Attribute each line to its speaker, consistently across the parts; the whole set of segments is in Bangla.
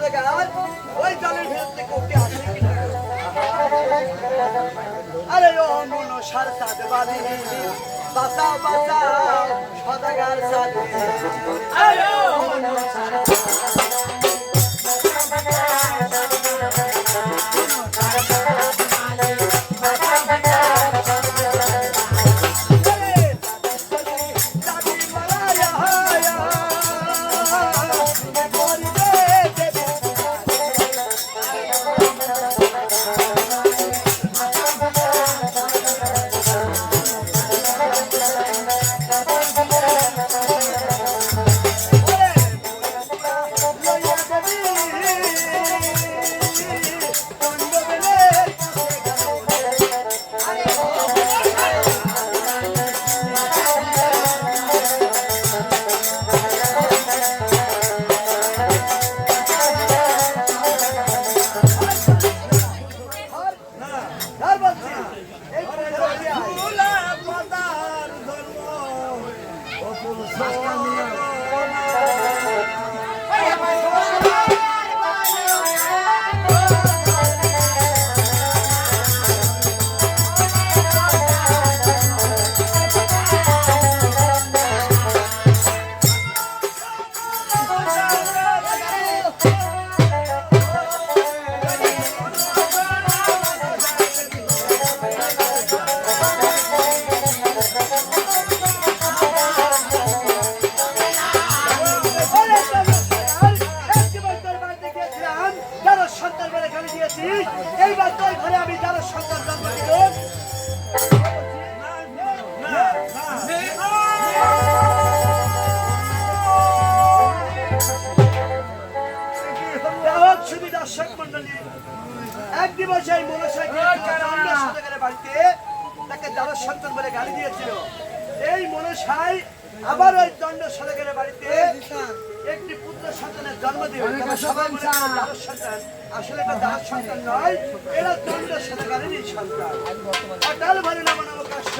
Speaker 1: সদাগর ওই জলের ভিতর থেকে উঠে আসে কিনা? আরে ও মনসার চাঁদ বালি বাঁচাও বাঁচাও সদাগর চাঁদে। আরে ও মনসার এইবার তোর ঘরে আমি যারা সন্তান জন্ম দিব শুধু দর্শক মন্ডলী এক দিবস এই মনসাকে বাড়িতে তাকে যারা সন্তান বলে গালি দিয়েছিল। এই মনসাই আবার ওই দণ্ড সদাগরের বাড়িতে একটি পুত্র সন্তানের জন্ম দিবে। সবাই মনে করেন দারুর সন্তান, আসলে এটা দারুর সন্তান নয়, এরা দণ্ড সদাগরেরই সন্তান। অটাল ভালো নাম নাম কাশ্য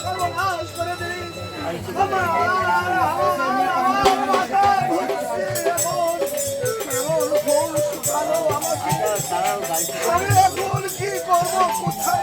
Speaker 1: সর্বনাশ করে দিই আমি এখন কি করবো কোথায়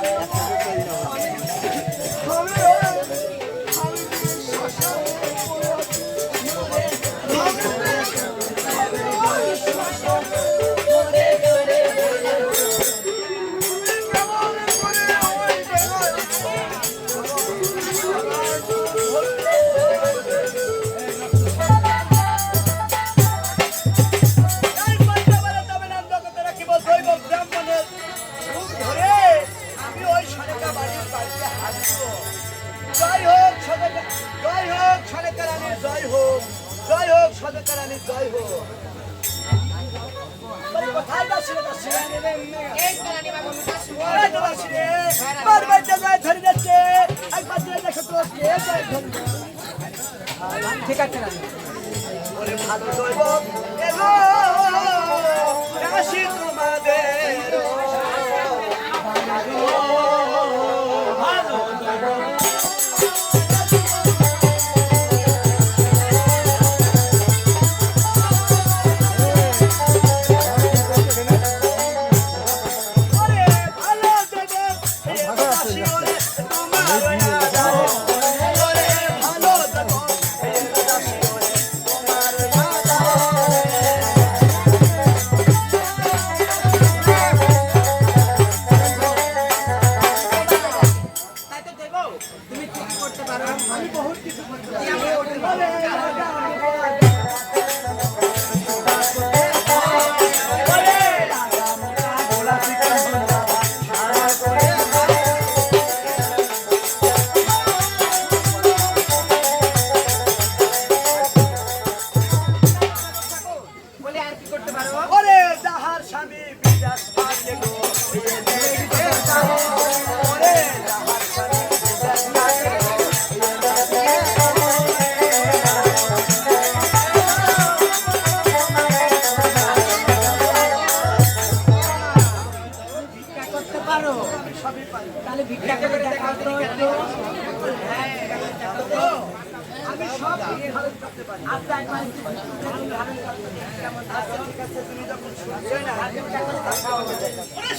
Speaker 1: ঠিক আছে কাছে তুমি যখন শুনছোই না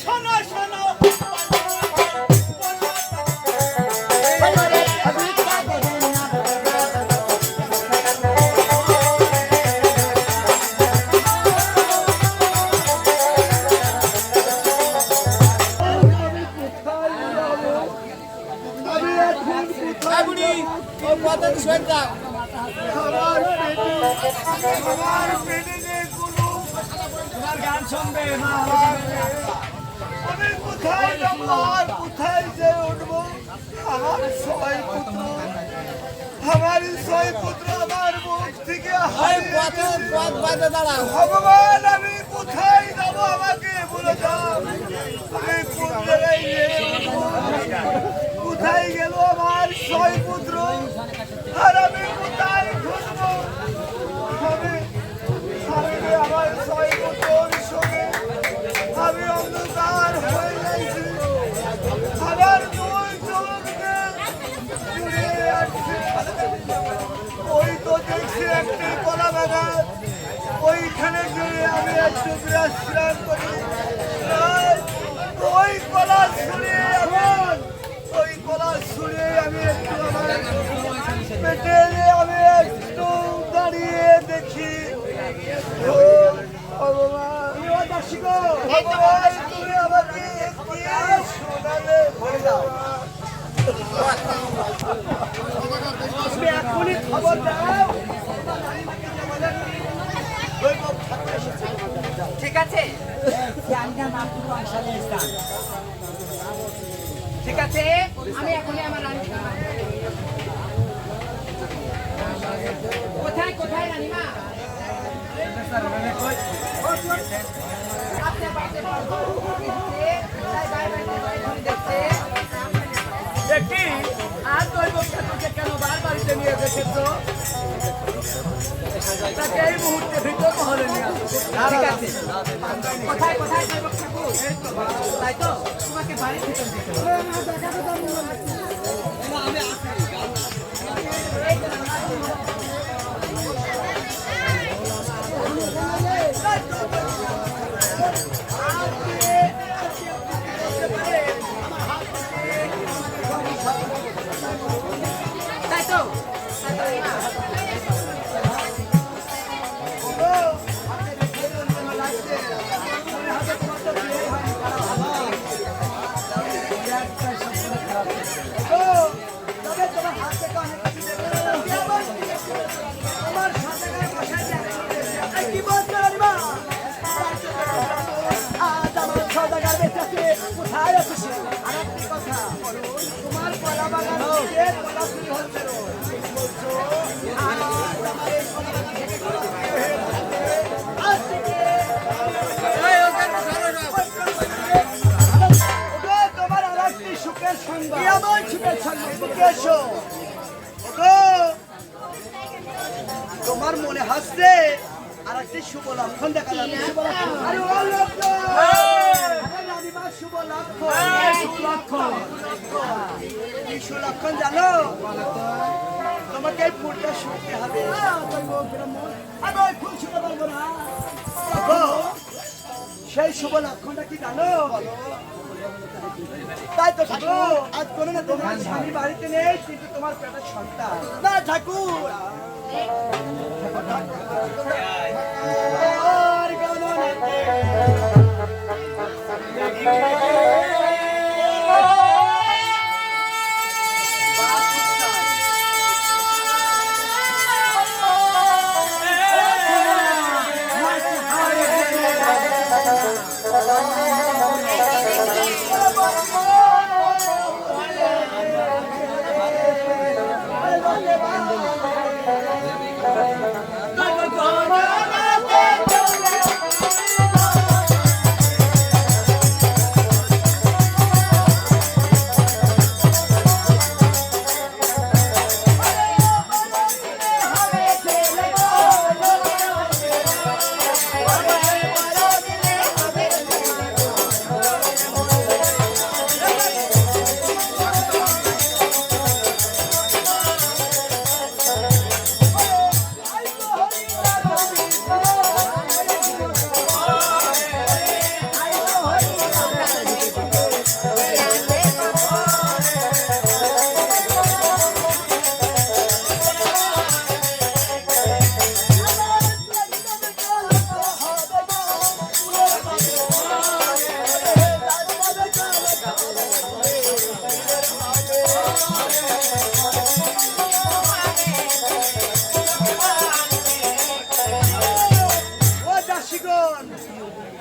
Speaker 2: শোনো শোনো গান শুনবে না
Speaker 1: আমি কোথায় যাবো আর কোথায় যে উঠবো আমার ছয় পুত্র আমার মুখ থেকে ভগবান আমি কোথায় যাবো আমাকে বলে দাও আমি কোন জায়গায় গিয়ে উঠবো? কোথায় গেল আমার ছয় পুত্র আর আমি কোথায় খুঁজবো আমি আমার ছয় পুত্রর সঙ্গে আমি অন্ধকার হয়ে যাইছি আমার দুই চোখকে জুড়িয়ে আসছে ওই তো দেখছি একটি কলা বাগান ওইখানে গিয়ে আমি একটু বিশ্রাম করি ওই কলা ছুঁড়িয়ে আমি একটু আমার পেটে আমি একটু দাঁড়িয়ে দেখি ভগবান তুমি আমাকে শোনালে তুমি এখনই খবর দাও
Speaker 2: ঠিক আছে ঠিক আছে আমি এখনই আমার রানীমা কোথায় কোথায় রানীমা
Speaker 1: দেখি আর তোকে কেন বাড়িতে নিয়ে এসেছো তাকে এই মুহূর্তে ভিতর মহলে নিয়ে
Speaker 2: ঠিক আছে কোথায় কোথায় দৈবক ঠাকুর তাই তো তোমাকে বাড়ির ভিতর দিতে তাই তো
Speaker 1: তোমার কলা বাগান কলা চুরি হচ্ছিল তোমার আর একটি সুখের সংবাদ সুখের সংবাদ তোমার মনে হাসছে আর একটি শুভ লক্ষণ দেখা যাচ্ছে শুভ লক্ষণ জানো তোমাকে এই ফুলটা শুনতে হবে ফুল শুনতে পারবো না সেই শুভ লক্ষণটা কি জানো তাই তো ঠাকুর আজ কোনো না তোমার স্বামী বাড়িতে নেই কিন্তু তোমার পেটের সন্তান না ঠাকুর
Speaker 2: Bye.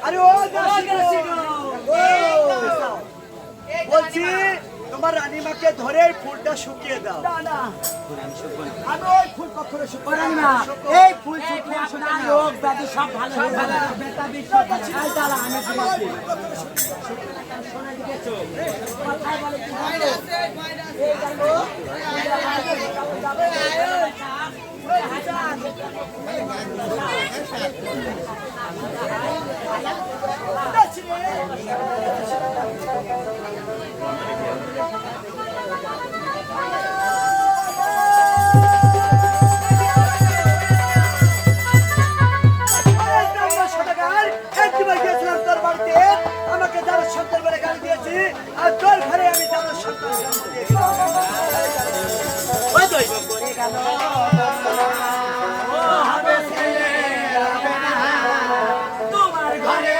Speaker 1: আরে ও দাসী গো। বলছি তোমার রানীমাকে ধরে এই ফুলটা শুকিয়ে দাও।
Speaker 2: না না আমি ওই ফুল কখনো শুকাই না। এই ফুল শুকিয়ে আপনার রোগ ব্যাধি সব ভালো হয়ে যাবে। বেটা বিশ্বর কাছে দাঁড়া আমি তোমাকে শোনা দিয়েছো কথাই বলে কি এই জানো
Speaker 1: আমাকে যারা সন্তান বলে গালি দিয়েছি আর তোর ঘরে আমি যারা সন্তান জন্ম দিয়েছি ওই দই করে গেল তোমার ঘরে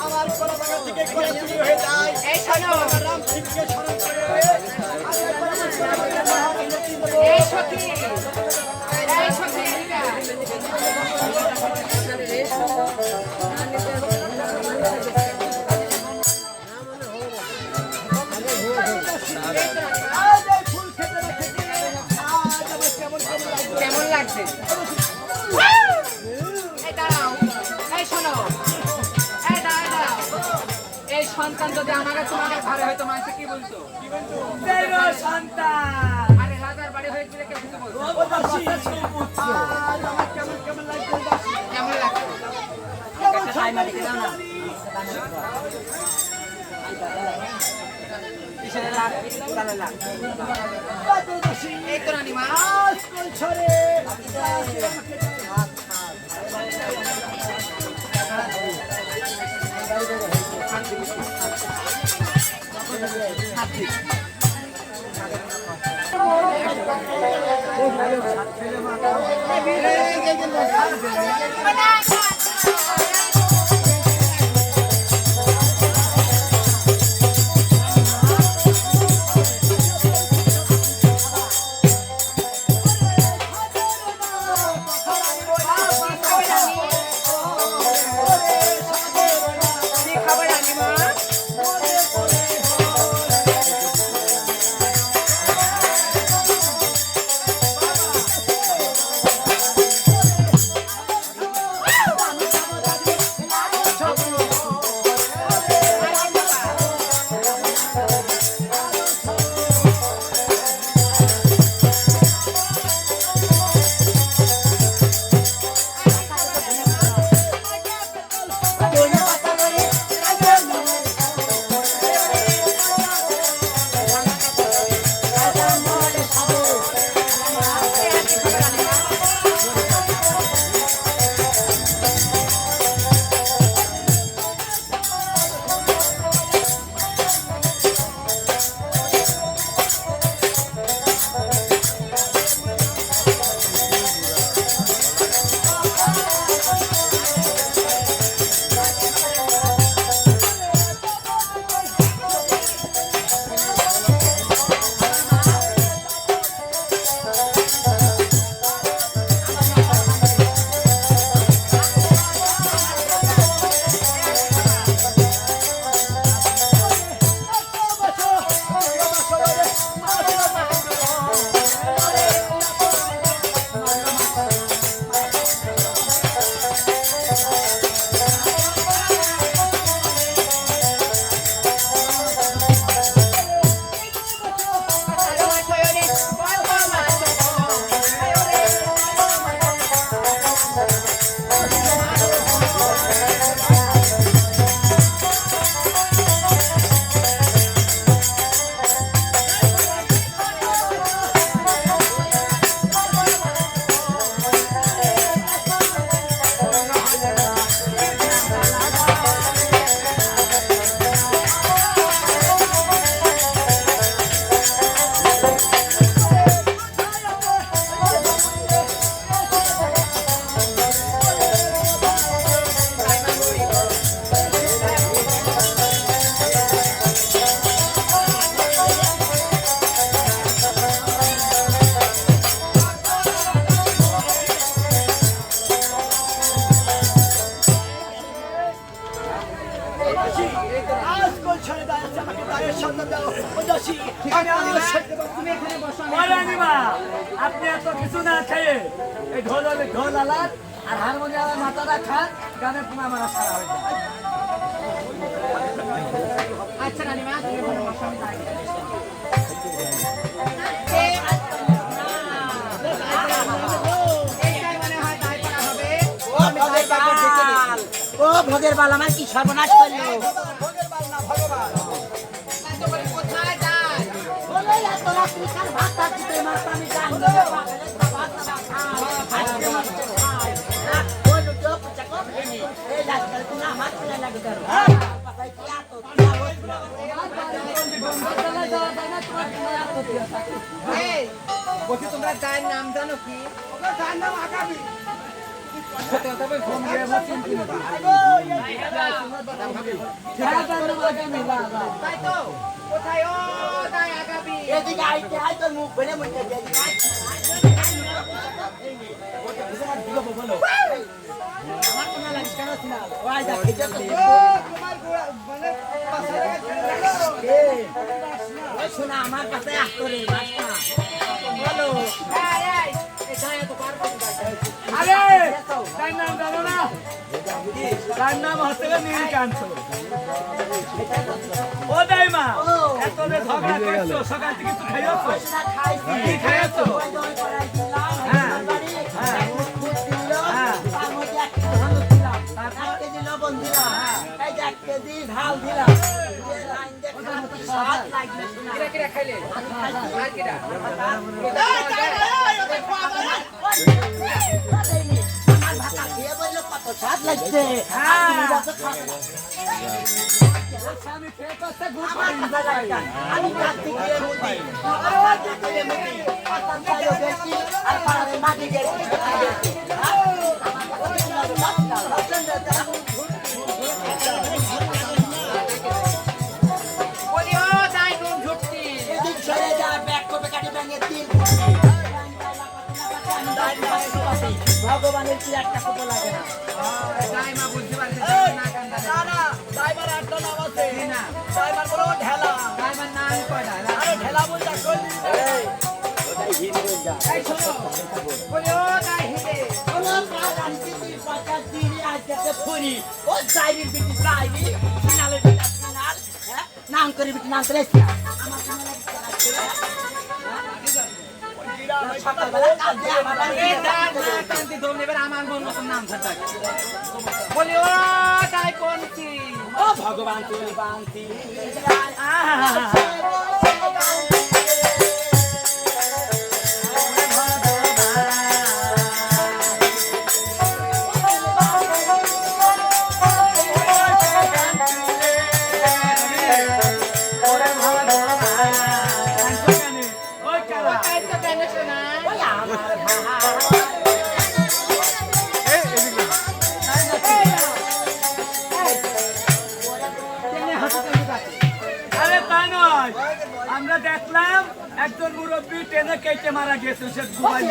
Speaker 1: আমার কলা বাগান থেকে কলা চুরি হয়ে যায় এই রাম সিংকে স্মরণ করে
Speaker 3: এই সখী কেমন লাগছে? এই দাঁড়াও, এই শোনো, এই দাঁড়াও, এই সন্তান যদি আমাকে তোমাকে ঘরে হয়তো মানুষ কি বলতো?
Speaker 2: সন্তান
Speaker 3: আরে রাজার বাড়ি হয়েছিল কেউ কিছু বলতো?
Speaker 1: কেমন লাগছে
Speaker 3: কেমন লাগছে? এই তো রানীমা
Speaker 2: আপনি এত কিছু না খেয়ে এই ঢোল আলাদ আর হারমোনিয়ামের মাথাটা খান গানের পুনা মারা সারা হয়ে যায়।
Speaker 3: আচ্ছা রানীমা তুমি বলো বসো আমি তাই এইটাই মনে হয় তাই করা হবে।
Speaker 2: ও ভোগের বাল আমার কি সর্বনাশ করলো।
Speaker 3: তাই তো বলি কোথায় যায়?
Speaker 2: বলে এত রাত্রি কাল ভাত খাচ্ছি মাছ আমি জানি
Speaker 3: এই, বলছি তোমরা যার নাম জানো কি? তাই তো কোথায় ও তাই আগাবি
Speaker 2: এদিকে আইতে আই তোর মুখ ভরে মুখে দিয়ে আমার কোনো লাগিস কেন না ওই দেখ এটা তো ওই শোনা আমার কাছে আস করে বাসনা বলো
Speaker 4: আরে তার নাম জানো না? তার নাম হচ্ছে নীলকান্ত। ও দাইমা, এত যে ঝগড়া করছো, সকাল থেকে কিছু খাইছো? কি খাইছো? হ্যাঁ, হ্যাঁ, হ্যাঁ।
Speaker 3: কিরা কিরা খাইলে আর কিরা
Speaker 2: স্বাদ লাগছে
Speaker 4: আমি খেয়ে করতে ঘুম
Speaker 2: আমার
Speaker 4: পাই
Speaker 2: ভালো লাগছে। আমি কাটতে গিয়ে মুদি আর পাড়ার মাটি গেছি
Speaker 3: বলি ও তাই নুন ঝুটকি
Speaker 2: এদিক সরে যা ব্যাগ করবে কাটি ব্যাঙের তিল ভগবানের কি একটা কত লাগে না
Speaker 3: দাইমা বুঝতে পারছে না কান্দা
Speaker 1: না না ড্রাইভার একটা নাম আছে
Speaker 3: না
Speaker 1: ড্রাইভার বলো ঢেলা
Speaker 3: দাইমার নাম কয়টা
Speaker 1: আরে ঢেলা বলতে
Speaker 2: হিরে বলটা
Speaker 3: এই শোনো বলি ও তাই হিরে
Speaker 2: ওরা প্রাণী দিদি পঞ্চাশ দিন আজকে ফুরি ও যাইবি বিটি যাইবি ফিনালে বিটা ফিনাল হ্যাঁ নাম করে বিটি নাম করে আমার কোনো সকালবেলা কাজ দিয়ে আমার
Speaker 3: এই দাঁত না কান্তি ধরে নেবেন আমার মন মতন নাম ছাড়তে বলি ও তাই কোনটি
Speaker 2: ও ভগবান তুমি বান্তি
Speaker 4: ওই কালা
Speaker 3: তাই তো জানিস না
Speaker 2: ওই আমার
Speaker 4: আরে তা নয় আমরা দেখলাম একজন মুরব্বী ট্রেনে কেটে মারা গেছে সে দুবাই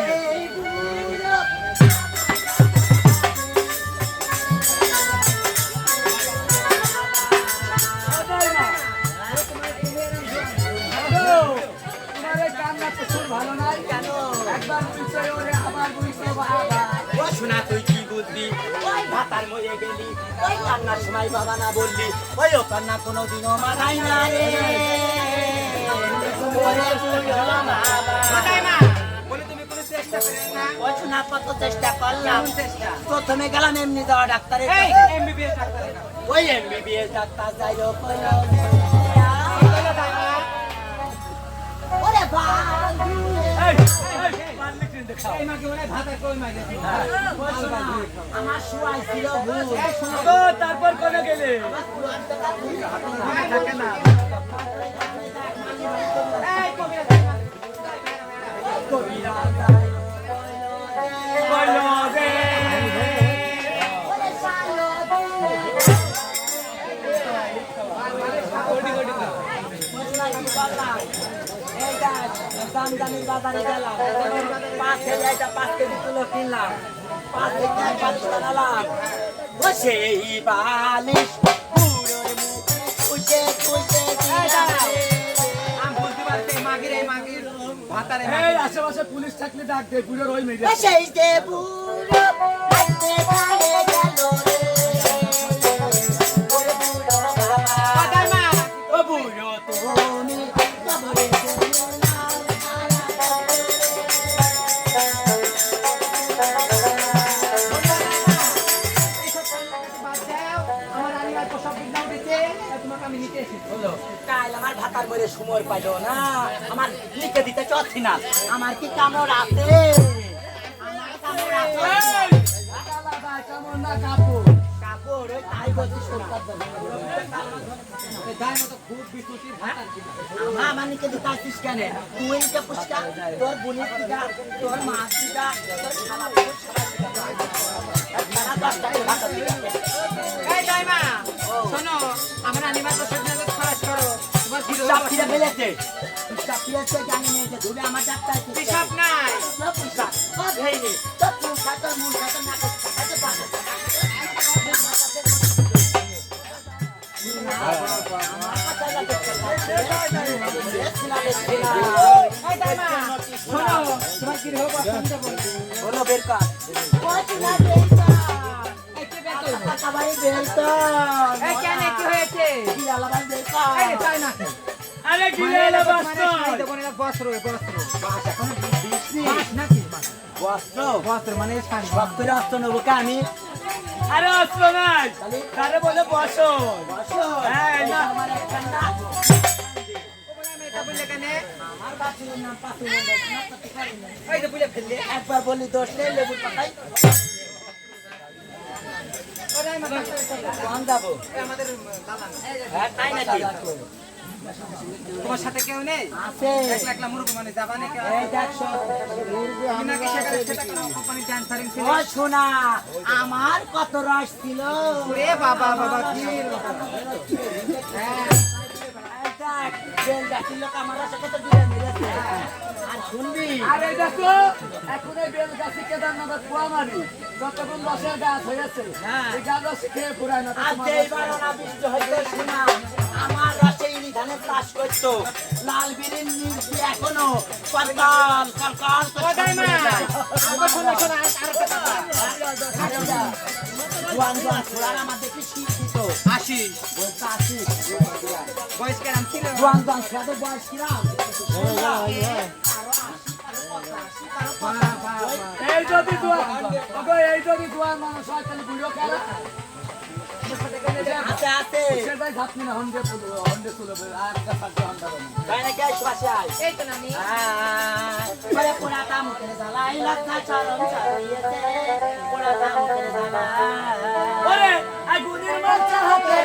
Speaker 4: তোমার এই কান্না তো সুর ভালো নাই কেন একবার বুঝছে ওরে আবার বুঝছে বাবা
Speaker 2: ও শোনা তুই কি বুঝলি ওই ভাতার মরে গেলি ওই কান্নার সময় বাবা না বললি ওই ও কান্না কোনোদিনও মানাই না রে ওরে বুড়ো বাবা।
Speaker 3: কোথায় মা বলি তুমি কোনো চেষ্টা করেন না
Speaker 2: ও শোনা কত চেষ্টা করলাম
Speaker 3: কেমন চেষ্টা
Speaker 2: প্রথমে গেলাম এমনি যাওয়া ডাক্তারের
Speaker 3: এই
Speaker 2: কাছে।
Speaker 3: এমবিবিএস ডাক্তারের কাছে
Speaker 2: ওই এমবিবিএস ডাক্তার যাই হোক
Speaker 3: বলো তাই মা
Speaker 2: ওরে বান্ধু
Speaker 4: এই পারলে ট্রেন দেখাও
Speaker 3: এই মাকে বলে ভাতা কই মাগে
Speaker 2: ও শোনা, আমার শুয়াই ছিল ভুল
Speaker 4: তো তারপর কোনে গেলে
Speaker 3: থাকে না এই কবি
Speaker 4: কইলো রে
Speaker 2: দামদানির বাজারে গেলাম 5 কেজি তুলো কিনলাম 5 কেজি বালিশ বানালাম ও সেই বালিশ পুরোর মুখে খুশে খুশে
Speaker 3: আমি বলতে পারছি এই মাগির ভাতারে
Speaker 4: এই আশেপাশে পুলিশ থাকলে ডাক দে পুরো ওই মেরে
Speaker 2: ও সেই যে বুড়ো হাতে খালে গেল রে ওরে বুড়ো বাবা
Speaker 3: কোথায় মা
Speaker 2: ও বুড়ো তুমি কবরে যেও না
Speaker 3: বাদ দাও আমার আনিবার তো সব বিদ্যাও দিতে তোমাকে আমি নিতে এসেছি বলো
Speaker 2: কাল আমার ভাতার মরে সময় পাইলো না আমার লিখে দিতে চাচ্ছি না আমার কি কামড় আছে আমার কামড় আছে
Speaker 4: কেমন না কাপড়
Speaker 2: কাপড় ওই তাই বলছি সরকার দেবে
Speaker 3: এই দায় মতো খুব বিস্তুতির ভাতার কিনা
Speaker 2: আমার লিখে দিতে আসছিস কেন তুই লিখে পুষ্কা তোর বোনের দিদা তোর মা দিদা তোর খালা বোন সবাই দিদা 10 টাকা ভাতা দিবে
Speaker 3: এই দাইমা শোনো আমার আনিবার তো সব জায়গা খরচ করো তোমার কি রোগ
Speaker 2: চাপিয়ে ফেলেছে চাপিয়ে জানি নেই যে ধুলে আমার ডাক্তার
Speaker 3: হিসাব নাই
Speaker 2: না পুষ্কা ও ভেইনি তো পুষ্কা তোর মন খাতে না খাতে পারে
Speaker 3: এই দাইমা শোনো তোমার কি রোগ অসুবিধা বলছি
Speaker 2: বলো বেরকা
Speaker 3: এই কি বেতো এই কেন কি হয়েছে এই রে তাই না
Speaker 4: আরে গিলে এলো বাস্ত
Speaker 3: বস্ত্র বাস নাকি বস্ত্র মানে
Speaker 2: আমি
Speaker 4: আরে অস্ত্র নাই তারে বলে বসো হ্যাঁ না
Speaker 3: এটা বললে কেন
Speaker 2: এই যে বুঝে ফেললে একবার বললি দোষ নেই লেবু পাতাই
Speaker 3: ওরে আমার
Speaker 2: কম যাবো
Speaker 3: আমাদের দাদা
Speaker 2: হ্যাঁ তাই নাকি
Speaker 3: তোমার সাথে কেউ নেই
Speaker 2: আছে
Speaker 3: একলা একলা মুরুখ মানে যাবা না কেউ
Speaker 2: এই দেখছো
Speaker 3: নাকি সেটা কোনো কোম্পানি ট্রান্সফারিং ছিল
Speaker 2: ও শোনা আমার কত রস ছিল
Speaker 3: ওরে বাবা বাবা কি হ্যাঁ
Speaker 2: দেখ বেল ডাকিল লোক আমার রসে কত দিলে মেরেছে আর শুনবি
Speaker 4: আরে দেখো এখন এই বেল গাছে কেদারনাথ কুয়া মারি যতক্ষণ রসের গাছ হয়েছে এই গাছ রস খেয়ে পুরায় না
Speaker 2: আর যেই বারো না বৃষ্টি হইতে শোনা আমার রসে ইলিশ ধানের চাষ করতো লাল বিড়ির নিচ দিয়ে এখনো কলকাল কলকাল
Speaker 3: ও দাইমা আমাকে শোনো শোনো আরেকটা কথা
Speaker 2: জোয়ান জোয়ান ছোড়ারা আমার দেখি শীত দিত
Speaker 3: 80
Speaker 2: বলতে আসি
Speaker 3: বয়স কেমন ছিল
Speaker 2: জোয়ান জোয়ান ছোড়াদের বয়স কিরাম
Speaker 4: এই যদি জোয়ান মানুষ হয় তাহলে বুড়ো খেলা
Speaker 2: হাতে হাতে
Speaker 4: সেটাই ঝাপনি না হন্ডে তুলবে আর একটা ফাঁকে হন্ডা বলি
Speaker 2: তাই নাকি আশপাশে আয়
Speaker 3: এই তো নানি
Speaker 2: বলে পোড়াটা মুখে জ্বালাই লক্ষা চরম চালিয়েছে পোড়াটা মুখে জ্বালাই
Speaker 4: ওরে আগুনের মাথা হাতে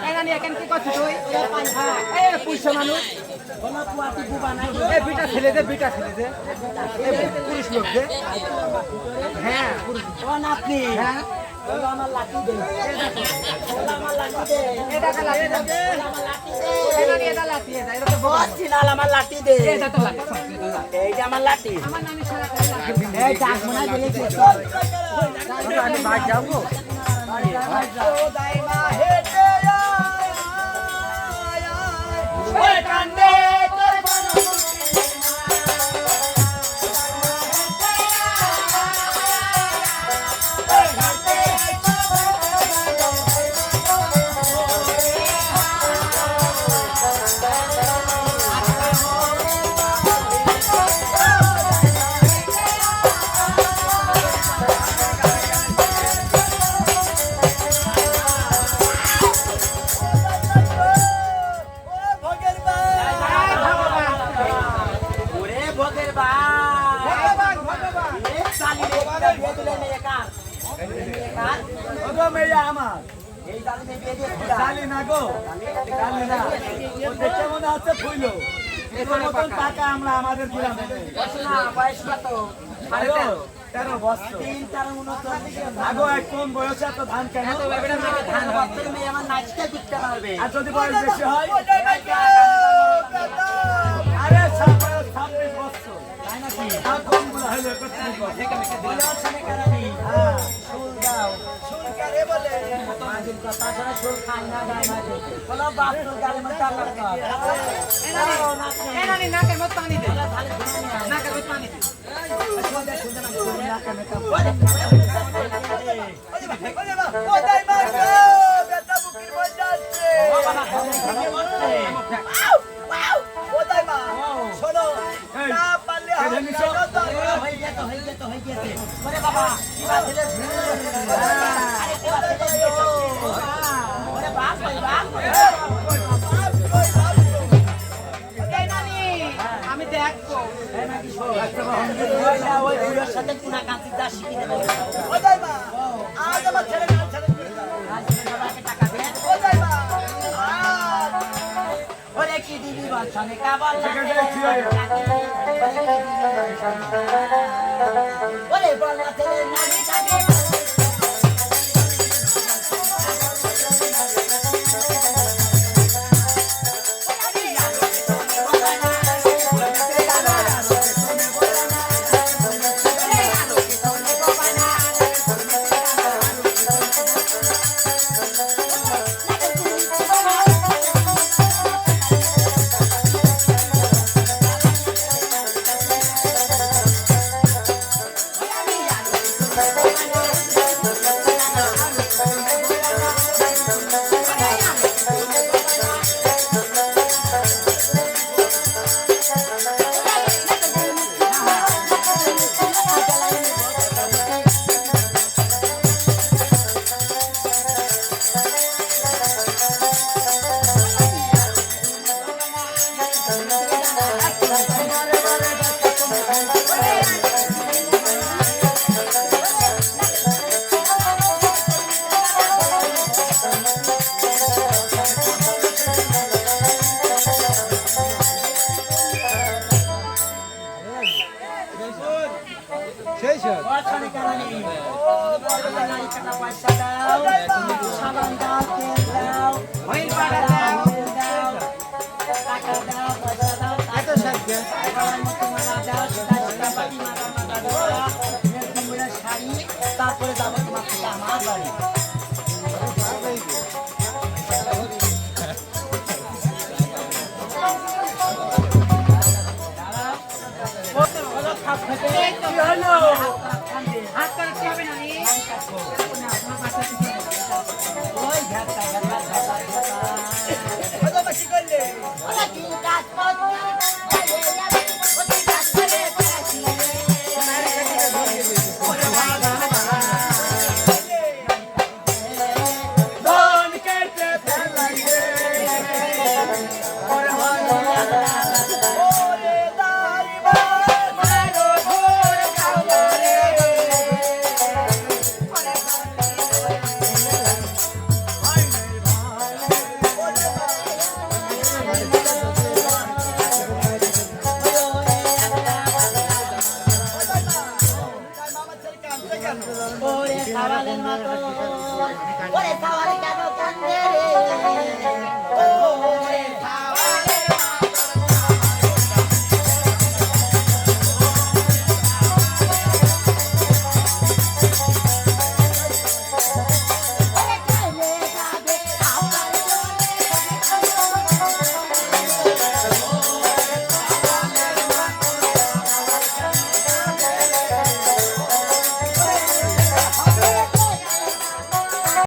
Speaker 3: এই নানি এখন কি করছিস তুই এই পুরুষ মানুষ
Speaker 2: কোনো পুয়াতি বুবা নাই
Speaker 3: এই বিটা ছেলে দে পুরুষ লোক দে হ্যাঁ
Speaker 2: ও নাতনি
Speaker 3: হ্যাঁ
Speaker 2: বলো আমার লাঠি দে বলো আমার লাঠি দে
Speaker 3: এটা কা লাঠি দে
Speaker 2: বলো আমার লাঠি দে
Speaker 3: এই নানি এটা লাঠি এটা তো
Speaker 2: বসছি না আমার লাঠি দে
Speaker 3: এটা তো লাঠি
Speaker 2: এই যে আমার লাঠি
Speaker 3: আমার নানি সারা করে লাঠি
Speaker 2: এই ডাক মনে দিলে কি
Speaker 3: আমি ভাগ যাবো
Speaker 1: ও দাইমা হেঁটে
Speaker 3: ওই কান্দে তোর
Speaker 2: ওরে ভোগের ভাই এই চালি রে বিয়ে দিলে মেয়ে কার
Speaker 4: ওগো মেয়া আমার
Speaker 2: এই চালি মেয়ে বিয়ে দিয়ে
Speaker 4: জালি না গো জালি না ও দেখে মনে হচ্ছে ফুইলো এর মতন টাকা আমরা আমাদের গ্রামে নেই।
Speaker 2: না বয়স কত
Speaker 4: আরো 13 বছর
Speaker 2: 3-4-29
Speaker 4: আগো এক কম বয়সে এত ধান কেন
Speaker 2: ধান বছর মেয়ে আমার নাচতে দিতে পারবে
Speaker 4: আর যদি বয়স বেশি হয় আরে 26 বছর তাই নাকি আর কম গুলো হইলো 31 বছর
Speaker 2: বলে ওখানে কারানি
Speaker 4: হ্যাঁ
Speaker 2: ফুল দাও
Speaker 1: শুনকারে বলে
Speaker 2: মাঝির কথা ছাড়া ফুল খাই না গায় না বলো বাপু গালে মধ্যে আমার কর
Speaker 3: এই নানি নাকের মত পানি দে
Speaker 2: খালি শুনে নিয়ে আয়।
Speaker 3: নাকের মত পানি দে
Speaker 1: ও দাইমা গো বেটা বুকির মন যাচ্ছে ও দাইমা শোনো
Speaker 4: এই,
Speaker 1: না পারলে
Speaker 4: এই
Speaker 1: হবে
Speaker 4: নিশো।
Speaker 2: হয়ে গেছে ওরে বাবা কি বাত ছেলে আরে কি বাত ছেলে ওরে বাপ ভাই বাপ
Speaker 3: এই নানি আমি দেখবো
Speaker 2: ওই বুড়োর সাথে কুনা কাঁচি দা শিখি দেবে
Speaker 1: ও দাইমা আজ আমার ছেলে না ছেলে
Speaker 2: আজ বাবাকে টাকা দে
Speaker 1: ও দাইমা আজ
Speaker 2: ওরে কি দিবি বলছনে কাবল ওরে বলা ছেলে নাকি থাকে
Speaker 4: সেই সব
Speaker 2: ওখানে কেন নেই? নারিকেল পয়সা দাও, সাবান দাও, তেল দাও,
Speaker 3: হইল পাড়া দাও।
Speaker 2: তেল দাও, টাকা দাও, পয়সা দাও,
Speaker 4: এত সাহায্য
Speaker 2: গলার মতো মালা দাও, সেটা বাটি মালা দাও, নেত্রী মুড়ার শাড়ি, তারপরে যাবো তোমার থেকে আমার বাড়ি।
Speaker 3: এই তো হলো। হাত করে কি হবে না রে? না, তোমার বাসা থেকে
Speaker 2: ওই ঘাটা, ঘাটা, ঘাটা, ঘাটা।
Speaker 1: বাবা কি করলে
Speaker 4: ধন কেটে ফেলাইলে
Speaker 1: ওরে দাইবা মারো ঘোর কামরে
Speaker 2: ওরে সাওয়ালের মতো, ওরে সাওয়ালের